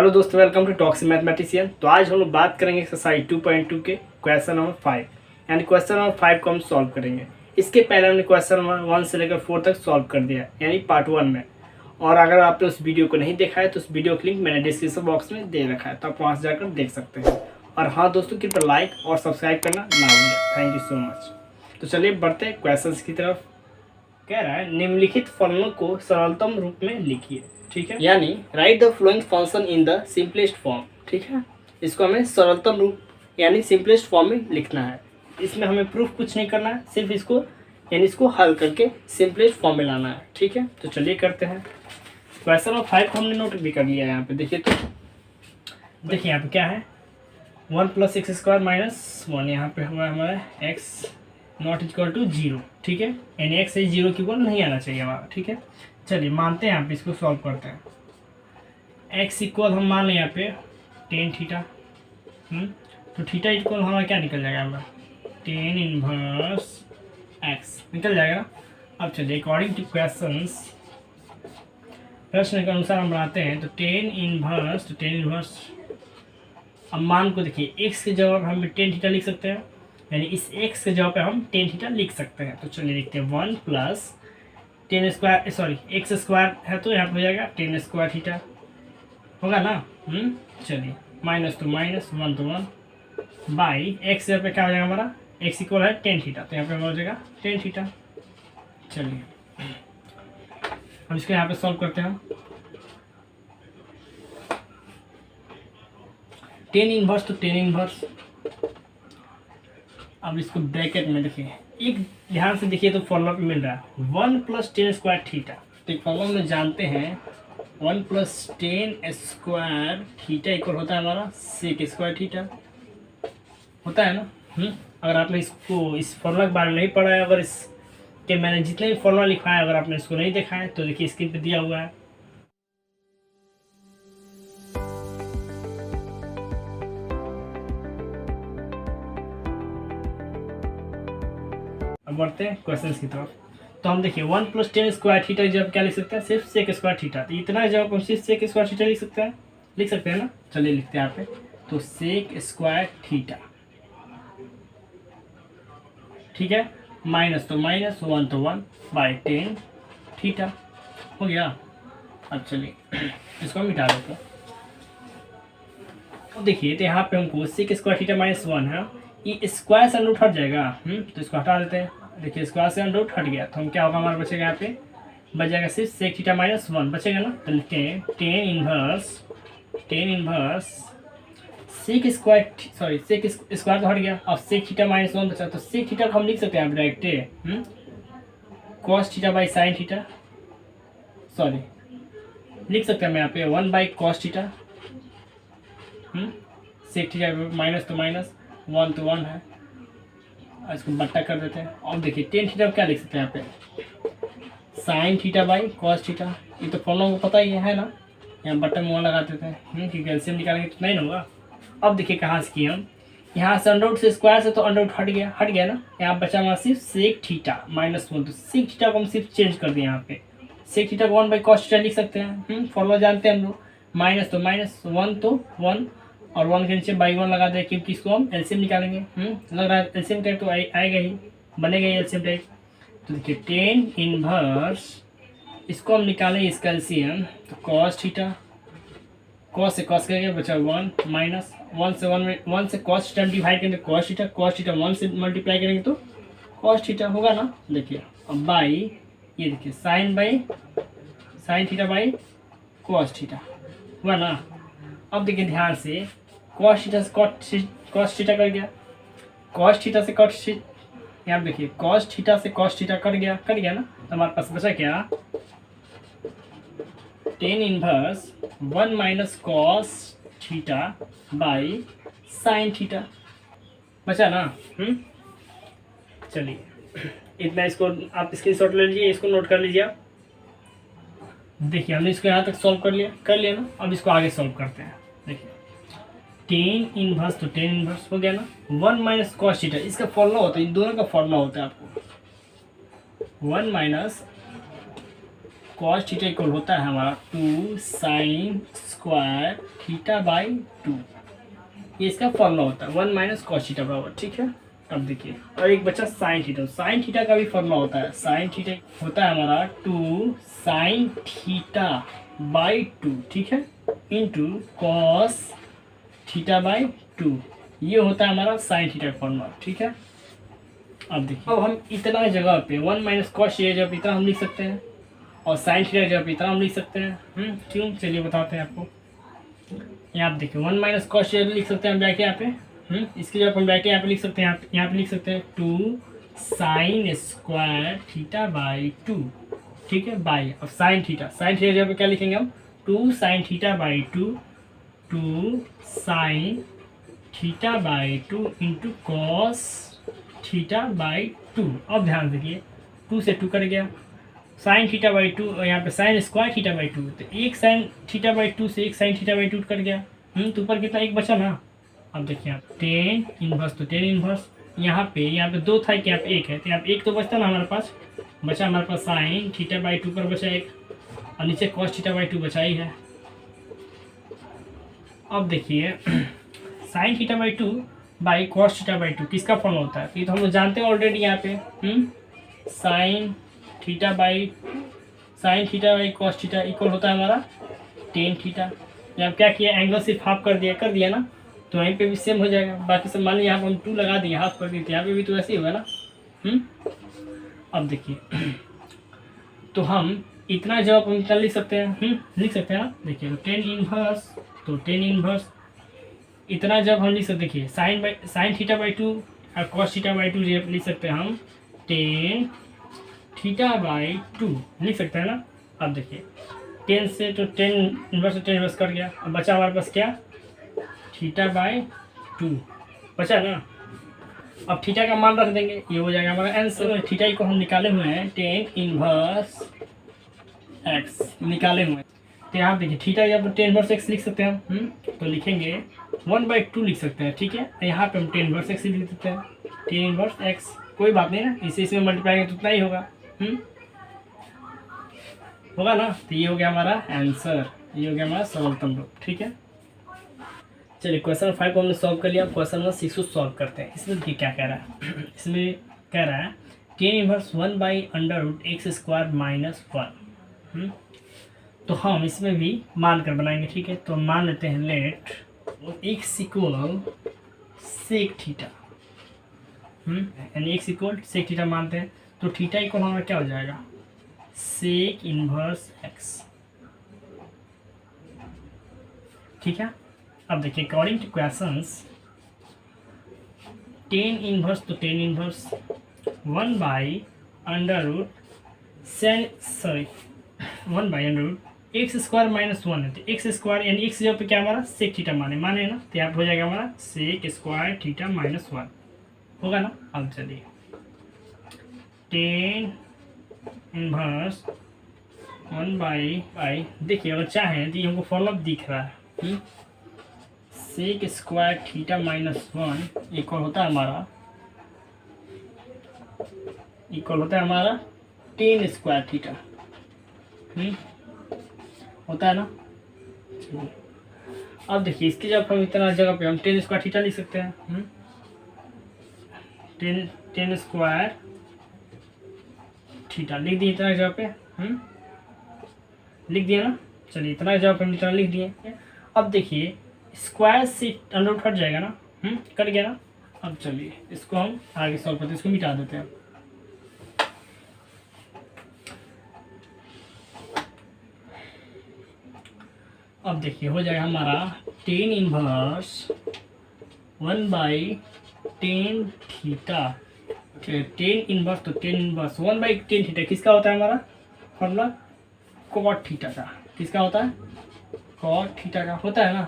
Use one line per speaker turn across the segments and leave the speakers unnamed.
Hello दोस्तों, welcome to talks mathematician. तो आज हम लोग बात करेंगे एक्सरसाइज 2.2 के क्वेश्चन नंबर 5 यानी क्वेश्चन नंबर 5 को हम सॉल्व करेंगे। इसके पहले हमने क्वेश्चन नंबर 1 से लेकर 4 तक सॉल्व कर दिया यानी पार्ट 1 में। और अगर आपने उस वीडियो को नहीं देखा है तो उस वीडियो का लिंक मैंने डिस्क्रिप्शन बॉक्स में दे रखा है, तो आप वहाँ से जाकर देख सकते हैं। और हाँ दोस्तों, कृपया लाइक और सब्सक्राइब करना ना भूलें। Thank you so much. तो चलिए बढ़ते हैं क्वेश्चन की तरफ। कह रहा है निम्नलिखित फलनों को सरलतम रूप में लिखिए। ठीक है, यानी right the flowing function in the simplest form. ठीक है, इसको हमें सरलतम रूप यानी सिंपलेस्ट फॉर्म में लिखना है। इसमें हमें प्रूफ कुछ नहीं करना है, सिर्फ इसको यानी इसको हल करके सिंपलेस्ट फॉर्म में लाना है। ठीक है, तो चलिए करते हैं। क्वेश्चन नंबर 5 को हमने नोट भी कर लिया है। यहाँ पे देखिए, तो देखिए यहाँ पे क्या है, 1 + x² - 1। यहाँ पे हुआ हमारा x ≠ 0। ठीक है, यानी x 0 की इक्वल नहीं आना चाहिए हमारा। ठीक है, चलिए मानते हैं, यहाँ पे इसको सॉल्व करते हैं। x इक्वल हम मान लें यहाँ पे tan थीटा। तो थीटा इक्वल हमारा क्या निकल जाएगा, हमारा tan इनवर्स x निकल जाएगा ना। अब चलिए अकॉर्डिंग टू क्वेश्चंस, प्रश्न के अनुसार हम बनाते हैं। तो tan इनवर्स अब मान को देखिए, x के जवाब हम tan थीटा लिख सकते हैं, यानी इस x के जवाब पे हम tan थीटा लिख सकते हैं। तो चलिए लिखते हैं 1 + x² है तो यहाँ पर हो जाएगा tan² थीटा होगा ना। चलिए माइनस तो माइनस, 1 तो 1 बाई x पे क्या हो जाएगा हमारा, x इक्वल है tan थीटा, तो यहाँ पे हो जाएगा tan थीटा। चलिए अब इसको यहाँ पे सॉल्व करते हैं हम। tan इनवर्स तो tan इनवर्स, अब इसको ब्रैकेट में देखिए, एक ध्यान से देखिए तो फॉर्मूला पे मिल रहा है 1 + tan² थीटा। तो एक फॉर्मूला में जानते हैं 1 + tan² थीटा इक्वल होता है हमारा sec² थीटा होता है ना। अगर आपने इसको इस फॉर्मूला के बारे में नहीं पढ़ा है, अगर इसके मैंने जितने भी फॉर्मूला लिखा है अगर आपने इसको नहीं देखा है तो देखिए स्क्रीन पे दिया हुआ है। अब बढ़ते हैं क्वेश्चन की तरफ। तो हम देखिए 1 + tan² थीटा जब क्या लिख सकते हैं, सिर्फ sec² थीटा। तो इतना जवाब हम सिर्फ sec² थीटा लिख सकते हैं ना। चलिए लिखते हैं यहाँ पे, तो sec² थीटा। ठीक है, माइनस तो माइनस, 1 तो 1 बाई tan थीटा हो गया। अब चलिए इसको मिटा देते हैं। तो देखिए, तो यहाँ पे हमको sec² थीटा -1 है, ये स्क्वायर से अंडर हट जाएगा। तो इसको हटा देते हैं। देखिए स्क्वायर से अंडर हट गया, तो हम क्या होगा, हमारा बचेगा यहाँ पे बच जाएगा सिर्फ sec थीटा -1 बचेगा ना। तो लिखते हैं tan इनवर्स sec स्क्वायर तो हट गया, अब sec थीटा -1 बचा। तो sec थीटा को हम लिख सकते हैं direct cos theta by sin theta, sorry लिख सकते हैं हम यहाँ पे 1 / cos theta. sec theta minus तो माइनस, 1 तो 1 है, इसको बट्टा कर देते हैं। और देखिए tan थीटा क्या लिख सकते हैं यहाँ पे sin theta by cos theta. ये तो फॉर्मूला को पता ही है ना, यहाँ बट्टा में 1 लगा देते हैं क्योंकि एलसीएम निकालेंगे तो नहीं होगा। अब देखिए कहाँ से किए हम, यहाँ से अंडर से स्क्वायर से तो अंडर हट गया ना। यहाँ बचा हमारा सिर्फ sec थीटा -1। तो sec थीटा को हम सिर्फ चेंज कर दिए, यहाँ पे sec थीटा को 1 / cos थीटा लिख सकते हैं। फॉर्मूला जानते हैं हम लोग, माइनस तो माइनस, 1 तो 1 और 1 के नीचे बाई 1 लगा दें क्योंकि इसको हम एलसीएम निकालेंगे। लग रहा है एलसीएम टाइप तो आएगा ही, बनेगा ही एलसीएम टाइप। तो देखिए tan इनवर्स, इसको हम निकालें इसका एलसीएम, तो cos थीटा, cos से cos करेंगे बचा 1 माइनस 1 से cos थीटा डिवाइड करेंगे cos थीटा 1 से मल्टीप्लाई करेंगे तो cos थीटा होगा ना। देखिए अब बाई ये देखिए sin theta by cos theta हुआ ना। अब देखिए ध्यान से cos थीटा से cos थीटा कट गया, cos थीटा से cos यहाँ देखिए cos थीटा से cos थीटा कट गया ना। तो हमारे पास बचा क्या, tan inverse 1 - cos theta by sin theta बचा ना। चलिए इतना, इसको आप स्क्रीनशॉट ले लीजिए, इसको नोट कर लीजिए आप। देखिए हमने इसको यहाँ तक सॉल्व कर लिया ना। अब इसको आगे सॉल्व करते हैं। देखिए tan इनवर्स तो tan इनवर्स हो गया ना, 1 - cos थीटा इसका फॉर्मूला होता है, इन दोनों का फॉर्मूला होता है आपको 1 - कॉस थीटा इक्वल होता है हमारा 2 साइन स्क्वायर थीटा बाई 2। ये इसका फॉर्मूला होता है 1 माइनस कॉस थीटा बराबर, ठीक है। अब देखिए और एक बचा साइन थीटा। साइन थीटा का भी फॉर्मूला होता है, साइन थीटा होता है हमारा 2 साइन थीटा बाई 2, ठीक है, इंटू कॉस थीटा बाई 2। ये होता है हमारा साइन थीटा का फॉर्मूला, ठीक है। अब देखिए अब हम इतना जगह पे 1 माइनस कॉस थीटा जब इतना हम लिख सकते हैं और साइन थीटा जब इतना हम लिख सकते हैं। क्यों, चलिए बताते हैं आपको। यहाँ पे देखिए 1 माइनस कॉस थीटा लिख सकते हैं हम बैठे यहाँ पे। इसके जब हम बैठे यहाँ पे लिख सकते हैं, यहाँ पे लिख सकते हैं 2 साइन स्क्वायर थीटा बाई 2, ठीक है, बाई अब साइन थीटा। साइन थीटा जब क्या लिखेंगे हम 2 sine theta by 2, 2 sine theta by 2 into cos theta by 2। अब ध्यान देखिए 2 से 2 कट गया, साइन थीटा बाई 2 और यहाँ पे साइन स्क्वायर थीटा बाई 2, तो एक साइन थीटा बाई 2 से एक साइन थीटा बाई 2 कट गया। तो ऊपर कितना एक बचा ना। अब देखिए आप टेन इनवर्स, तो टेन इनवर्स यहाँ पे 2 था कि यहाँ पे 1 है, तो यहाँ पे 1 तो बचता ना हमारे पास, बचा हमारे पास साइन थीटा बाई 2 पर बचा 1 और नीचे कॉस थीटा बाई 2 बचा ही है। अब देखिए sine theta by 2 by cos theta by 2 किसका फॉर्म होता है, तो ये तो हम लोग जानते हैं ऑलरेडी। यहाँ पे sine theta by cos theta equal होता है हमारा टेन थीटा। जब क्या किया एंगल सिर्फ हाफ कर दिया ना, तो वहीं पे भी सेम हो जाएगा। बाकी सब मान लीजिए यहाँ पर हम 2 लगा दिए, हाफ कर दिए, तो यहाँ पे भी तो ऐसे ही होगा ना। अब देखिए तो हम इतना जवाब हम इतना लिख सकते हैं, लिख सकते हैं ना। देखिए तो टेन इनवर्स इतना जब हम लिख सकते, देखिए साइन थीटा बाई 2 और कॉस थीटा बाई 2 लिख सकते हैं हम टेन थीटा बाई 2 लिख सकते हैं ना। अब देखिए 10 से तो 10 इनवर्स कट गया, अब बचा हमारे पास क्या थीटा बाई 2 बचा ना। अब थीटा का मान रख देंगे, ये हो जाएगा हमारा आंसर। थीटा को हम निकाले हुए हैं टेन इनवर्स एक्स निकाले हुए हैं, तो यहाँ देखिए थीटा या तो टेन इनवर्स एक्स लिख सकते हैं हम। तो लिखेंगे 1/2 लिख सकते हैं, ठीक है। यहाँ पे हम टेन इनवर्स एक्स लिख सकते हैं, टेन इनवर्स एक्स, कोई बात नहीं ना, इसे इसमें मल्टीप्लाई करेंगे तो उतना ही होगा, होगा ना। तो ये हो गया हमारा आंसर, ये हो गया हमारा सरलतम रूप, ठीक है। चलिए क्वेश्चन 5 को हमने सॉल्व कर लिया, क्वेश्चन नंबर 6 को सॉल्व करते हैं। इसमें देखिए क्या कह रहा है, इसमें कह रहा है टेन इनवर्स 1/√x² माइनस 1। तो हम इसमें भी मान कर बनाएंगे, ठीक है। तो मान लेते हैं let x equal sec theta, यानी x इक्वल सेक थीटा मानते हैं। तो थीटा इक्वल हमारा क्या हो जाएगा सेक इनवर्स x, ठीक है। अब देखिए according two questions tan inverse, तो टेन इनवर्स 1/√x² माइनस 1 है, तो एक्स स्क्वायर यानी एक्स जब पे क्या हमारा सेक थीटा माने ना, तो यहाँ पे हो जाएगा हमारा सेक स्क्वायर थीटा माइनस 1 होगा ना। अब चलिए टेन इनवर्स 1/, देखिए अगर चाहें तो ये हमको फॉर्मूला दिख रहा है, sec square theta minus 1 equal होता है हमारा टेन स्क्वायर थीटा, होता है ना। अब देखिए इसके जब हम इतना जगह पे हम टेन स्क्वायर थीटा लिख सकते हैं, टेन स्क्वायर थीटा लिख दिए इतना जगह पे, लिख दिया ना। चलिए इतना जगह पे हम इतना लिख दिए। अब देखिए स्क्वायर से अंडर कट जाएगा ना, कट गया ना। अब चलिए इसको हम आगे सॉल्व करते हैं, इसको मिटा देते हैं। अब देखिए हो जाएगा हमारा tan inverse 1/10 theta, tan inverse, तो टेन इनवर्स 1/10 थीटा किसका होता है हमारा फॉर्मूला कॉट थीटा का, किसका होता है कॉट थीटा का होता है ना।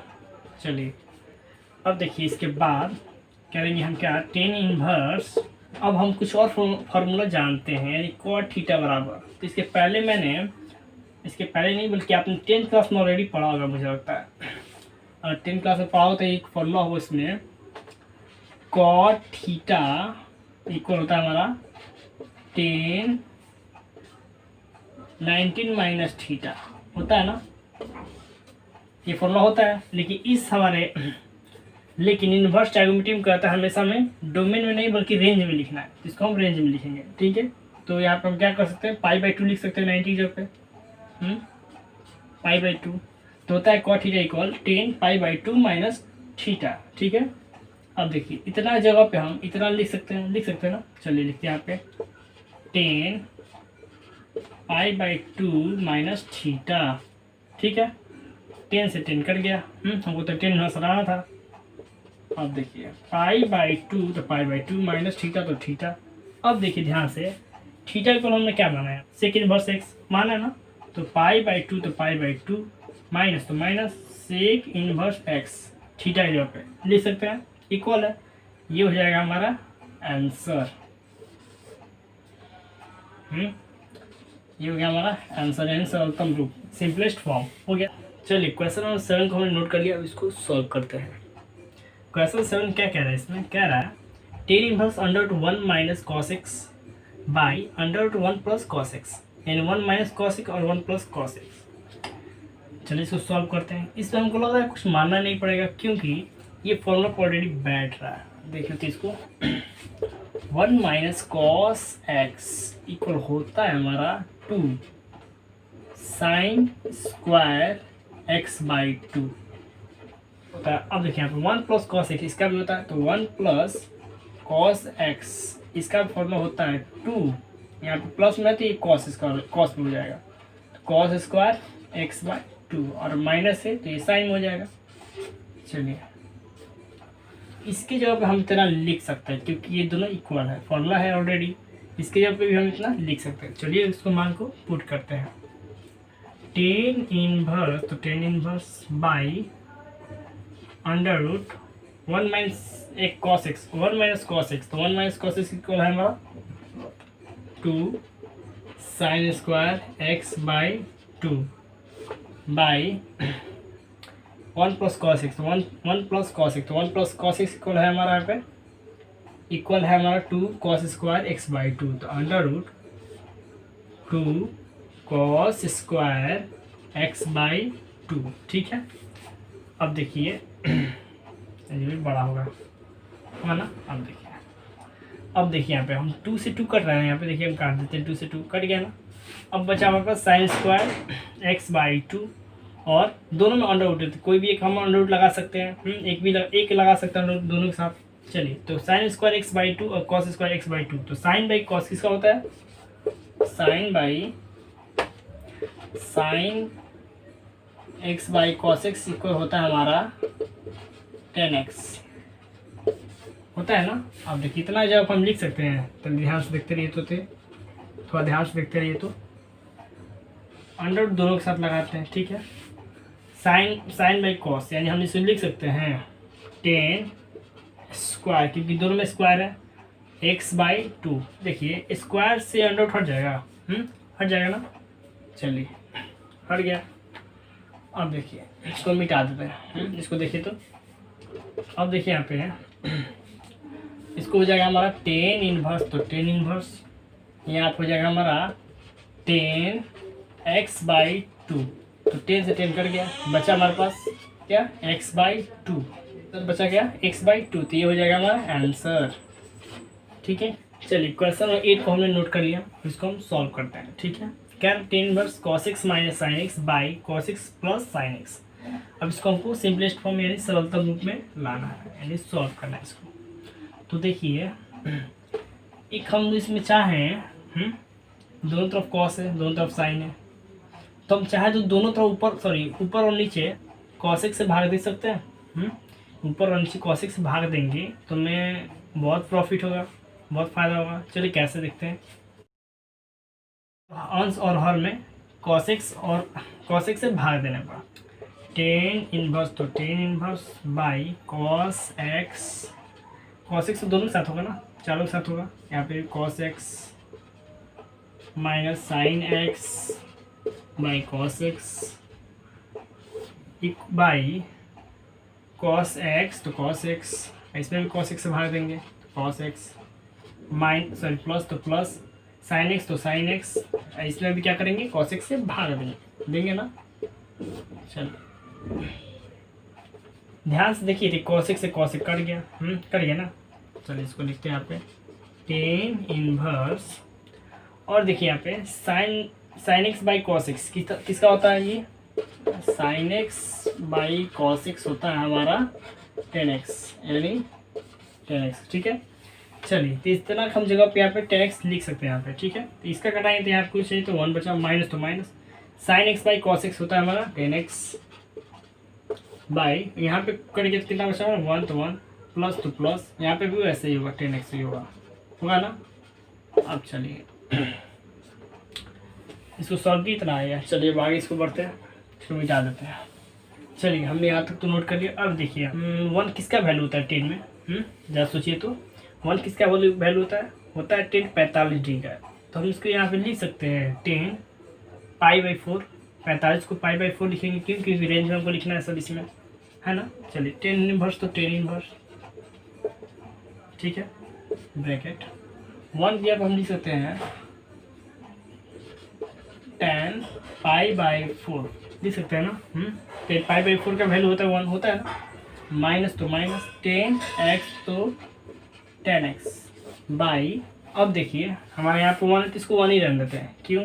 चलिए अब देखिए इसके बाद करेंगे हम क्या टेन इनवर्स, अब हम कुछ और फार्मूला जानते हैं, यानी कॉट थीटा बराबर। तो इसके पहले नहीं बल्कि आपने 10th क्लास में ऑलरेडी पढ़ा होगा मुझे लगता है, और 10th क्लास में पढ़ा हो तो एक फॉर्मूला हो इसमें कॉट थीटा इक्वल होता है हमारा 10 19 माइनस थीटा होता है ना, ये फॉर्मूला होता है। लेकिन इन्वर्स ट्राइगोनोमेट्री में कहता है हमेशा में डोमेन में नहीं बल्कि रेंज में लिखना है, जिसको हम रेंज में लिखेंगे, ठीक है। तो यहाँ पर हम क्या कर सकते हैं, पाई/2 लिख सकते हैं 90 की जगह पे, पाई/2 तो होता है कॉट थीटा इक्वल 10 पाई/2 माइनस थीटा, ठीक है। अब देखिए इतना जगह पे हम इतना लिख सकते हैं ना, चलिए लिखते हैं यहाँ पे 10 पाई/2 माइनस थीटा, ठीक है। 10 से 10 कट गया, हमको तो 10 हंसना था। अब देखिए पाई/2 तो पाई/2 माइनस थीटा तो थीटा। अब देखिए ध्यान से थीटा को हमने क्या माना है, सेक इनवर्स एक्स माना है ना, तो पाई/2 तो पाई/2 माइनस तो minus sec inverse X theta की जगह पे लिख सकते हैं, इक्वल है। ये हो जाएगा हमारा आंसर, ये हो गया हमारा आंसर यानी सरलतम रूप, सिंपलेस्ट फॉर्म हो गया। चलिए क्वेश्चन नंबर 7 को हमने नोट कर लिया, अब इसको सॉल्व करते हैं। क्वेश्चन 7 क्या कह रहा है, इसमें कह रहा है tan inverse √1 minus cos x by √1 plus cos x, यानी 1 माइनस कॉस एक्स और 1 प्लस कॉस एक्स। चलिए इसको सॉल्व करते हैं। इसमें हमको लग रहा है कुछ मानना नहीं पड़ेगा क्योंकि ये फॉर्मूला ऑलरेडी बैठ रहा है। देखिए तो इसको 1 माइनस कॉस एक्स इक्वल होता है हमारा 2 साइन स्क्वायर x/2 होता है। अब देखिए यहाँ पे 1 प्लस कॉस एक्स इसका भी होता है, तो 1 प्लस कॉस एक्स इसका फॉर्मूला होता है 2, यहाँ पे प्लस में तो ये कॉस स्क्वायर कॉस में हो जाएगा, तो कॉस स्क्वायर x/2 और माइनस है तो ये साइन हो जाएगा। चलिए इसकी जगह पे हम इतना लिख सकते हैं क्योंकि ये दोनों इक्वल है, फॉर्मूला है ऑलरेडी, इसके जगह पे भी हम इतना लिख सकते हैं। चलिए इसको मान को पुट करते हैं, टेन इनवर्स तो टेन इनवर्स बाई √1 माइनस एक cos x 1 minus cos x, तो 1 माइनस कॉस एक्स इक्वल है हमारा 2 sine square x/2 by 1 plus cos x, 1 plus cos x, तो 1 प्लस कॉस एक्स इक्वल है हमारा यहाँ पे इक्वल है हमारा 2 कॉस स्क्वायर x/2, तो √2 कॉस स्क्वायर x/2, ठीक है। अब देखिए ये भी बड़ा होगा है ना। अब देखिए यहाँ पे हम 2 से 2 कट रहे हैं, यहाँ पे देखिए हम काट देते हैं, 2 से 2 कट गया ना। अब बचा हमारे पास साइन स्क्वायर x/2 और दोनों में अंडर रूट है, तो कोई भी एक हम अंडर रूट लगा सकते हैं, एक लगा सकते हैं दोनों के साथ। चलिए तो साइन स्क्वायर x/2 और कॉस स्क्वायर x/2, तो साइन बाई कॉस किसका होता है, sine x cos X equal होता है हमारा 10x होता है ना। अब देखिए इतना जब हम लिख सकते हैं तो ध्यान से देखते रहिए, थोड़ा ध्यान से देखते रहिए, तो अंडर दोनों के साथ लगाते हैं, ठीक है। साइन बाई कॉस यानी हम इसे लिख सकते हैं 10 स्क्वायर, क्योंकि दोनों में स्क्वायर है, x/2। देखिए स्क्वायर से अंडर हट जाएगा, हट जाएगा ना। चलिए हट गया। अब देखिए इसको मिटा देते हैं, इसको देखिए तो अब देखिए यहाँ पे है, इसको हो जाएगा हमारा 10 इनवर्स, तो 10 इनवर्स यहाँ हो जाएगा हमारा 10x/2, तो 10 से 10 कट गया, बचा हमारे पास क्या x/2, तो बचा क्या x/2, तो ये हो जाएगा हमारा आंसर, ठीक है। चलिए क्वेश्चन 8 को हमने नोट कर लिया, इसको हम सॉल्व करते हैं, ठीक है। क्या 10 inverse cos x minus sine x by cos x plus sine x. अब इसको हमको सिंपलेस्ट फॉर्म यानी सरलतम रूप में लाना है, यानी सॉल्व करना है इसको। तो देखिए एक हम इसमें चाहें दोनों तरफ cos है, दोनों तरफ साइन है, तो हम चाहे तो दोनों तरफ ऊपर और नीचे cos x से भाग दे सकते हैं। ऊपर और नीचे cos x से भाग देंगे तो हमें बहुत प्रॉफिट होगा, बहुत फ़ायदा होगा। चलिए कैसे देखते हैं। अंश और हर में cos x से भाग देने पर 10 इनवर्स, तो 10 इनवर्स बाई cos x तो दोनों के साथ होगा ना, चारों के साथ होगा। यहाँ पे cos x minus sine x by cos x by cos x, तो cos x इसमें भी cos x से भाग देंगे, cos x प्लस तो प्लस साइन एक्स तो साइन एक्स, इसमें भी क्या करेंगे कॉस एक्स से भाग देंगे ना। चलो ध्यान से देखिए, कॉस एक्स से कॉस एक्स कट गया, कट गया ना। चलिए इसको लिखते हैं यहाँ पे टेन इनवर्स, और देखिए यहाँ पे sine x by cos x किसका होता है, ये sine x by cos x होता है हमारा टेन एक्स, यानी टेन एक्स। ठीक है, चलिए तो इस तरह हम जगह पे यहाँ पे टेन एक्स लिख सकते हैं यहाँ पे। ठीक है, तो इसका कटाएंगे तो यहाँ कुछ चाहिए तो 1 बचा, माइनस तो minus, sine x by cos x होता है हमारा टेन एक्स बाई, यहाँ पे करेंगे तो कितना बचा, 1 तो 1, प्लस तो प्लस, यहाँ पे भी वैसे ही होगा, टेन एक्स ही होगा ना। अब चलिए इसको सॉल्व भी इतना आएगा। चलिए अब आगे इसको बढ़ते हैं, इसको मिटा देते हैं। चलिए हमने यहाँ तक तो नोट कर लिया। अब देखिए 1 किसका वैल्यू होता है 10 में, ज़रा सोचिए तो 1 किसका वैल्यू होता है 10 45 डिग्री का। तो हम इसको यहाँ पे लिख सकते हैं 10 π/4, 45 को π/4 लिखेंगे, क्योंकि रेंज में हमको लिखना है सब इसमें, है ना। चलिए 10 इनवर्स तो 10 इनवर्स, ठीक है, ब्रैकेट 1 दिया तो हम लिख सकते हैं 10 π/4 लिख सकते हैं ना। 10 π/4 का वैल्यू होता है 1 होता है ना, माइनस तो माइनस 10x तो 10x बाई, अब देखिए हमारे यहाँ पे 1 है तो इसको 1 ही रहने देते हैं, क्यों,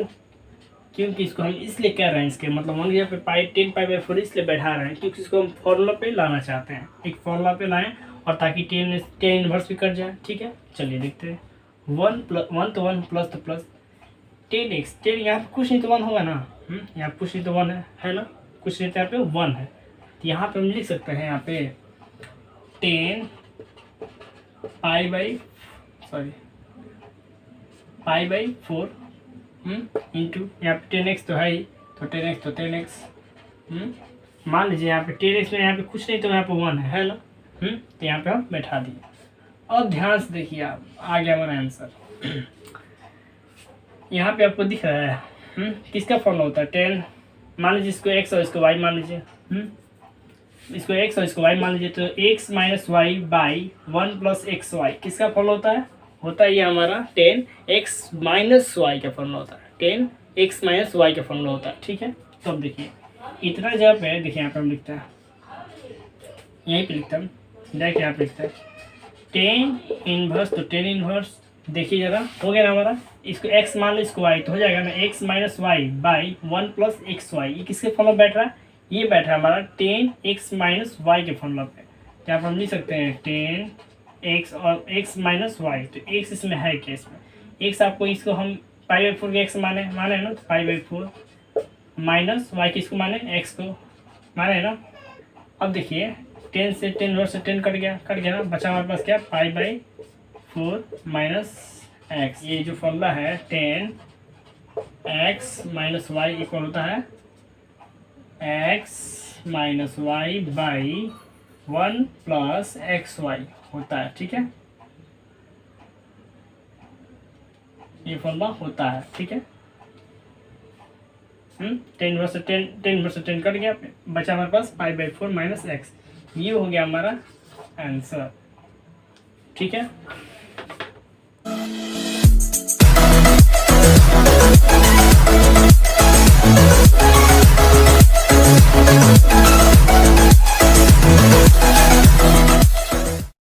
क्योंकि इसको हम इसलिए कह रहे हैं, इसके मतलब 1 यहाँ पे 10 π/4 इसलिए बैठा रहे हैं क्योंकि इसको हम फॉर्मूला पे लाना चाहते हैं, एक फॉर्मूला पे लाएं और ताकि 10 इनवर्स भी कट जाए। ठीक है, चलिए देखते हैं 1 तो 1 प्लस तो प्लस 10x, 10 यहाँ पे कुछ नहीं तो 1 होगा ना, यहाँ पे कुछ नहीं तो 1 है ना, कुछ नहीं तो यहाँ पे 1 है, तो यहाँ पे हम लिख सकते हैं यहाँ पे 10 π/4 इंटू यहाँ पे 10x तो है ही, तो 10x तो 10x, मान लीजिए यहाँ पे 10x में यहाँ पे कुछ नहीं तो यहाँ पे 1 है ना, तो यहाँ पे हम बैठा दिए। अब ध्यान से देखिए, आप आ गया हमारा आंसर। यहाँ पे आपको दिख रहा है किसका फॉर्मूला होता है 10, मान लीजिए इसको x और इसको y मान लीजिए, इसको x और इसको y मान लीजिए, तो x minus Y by 1 plus X Y किसका फॉर्मूला होता है ये हमारा 10x माइनस वाई का फॉर्मूला होता है, 10x माइनस वाई का फॉर्मूला होता है। ठीक है, तो अब देखिए इतना जगह पे देखिए यहाँ पे हम लिखते हैं, यहीं पे लिखते हैं डायरेक्ट, यहाँ पे लिखते हैं 10 इनवर्स तो 10 इनवर्स, देखिए जरा हो गया ना हमारा, इसको x मान लो इसको y, तो हो जाएगा ना x minus Y by 1 plus X Y, ये किसके फॉर्मूला बैठ रहा है, ये बैठ रहा है हमारा 10x माइनस वाई के फॉर्मूला पे। तो यहाँ पर हम लिख सकते हैं 10x और x माइनस वाई, तो x इसमें है क्या, इसमें x आपको, इसको हम π/4 के x माने ना, तो π/4 माइनस वाई किसको माने, x को माने ना। अब देखिए 10 से 10 वर्ष से 10 कट गया ना, बचा हमारे पास क्या π/4 माइनस x, ये जो फॉर्मूला है 10x माइनस वाई इक्वल होता है x minus Y by 1 plus X Y होता है। ठीक है, ये फॉर्मूला होता है। ठीक है, 10 वर्ष से 10 कट गया, बचा हमारे पास π/4 माइनस एक्स, ये हो गया हमारा आंसर। ठीक है,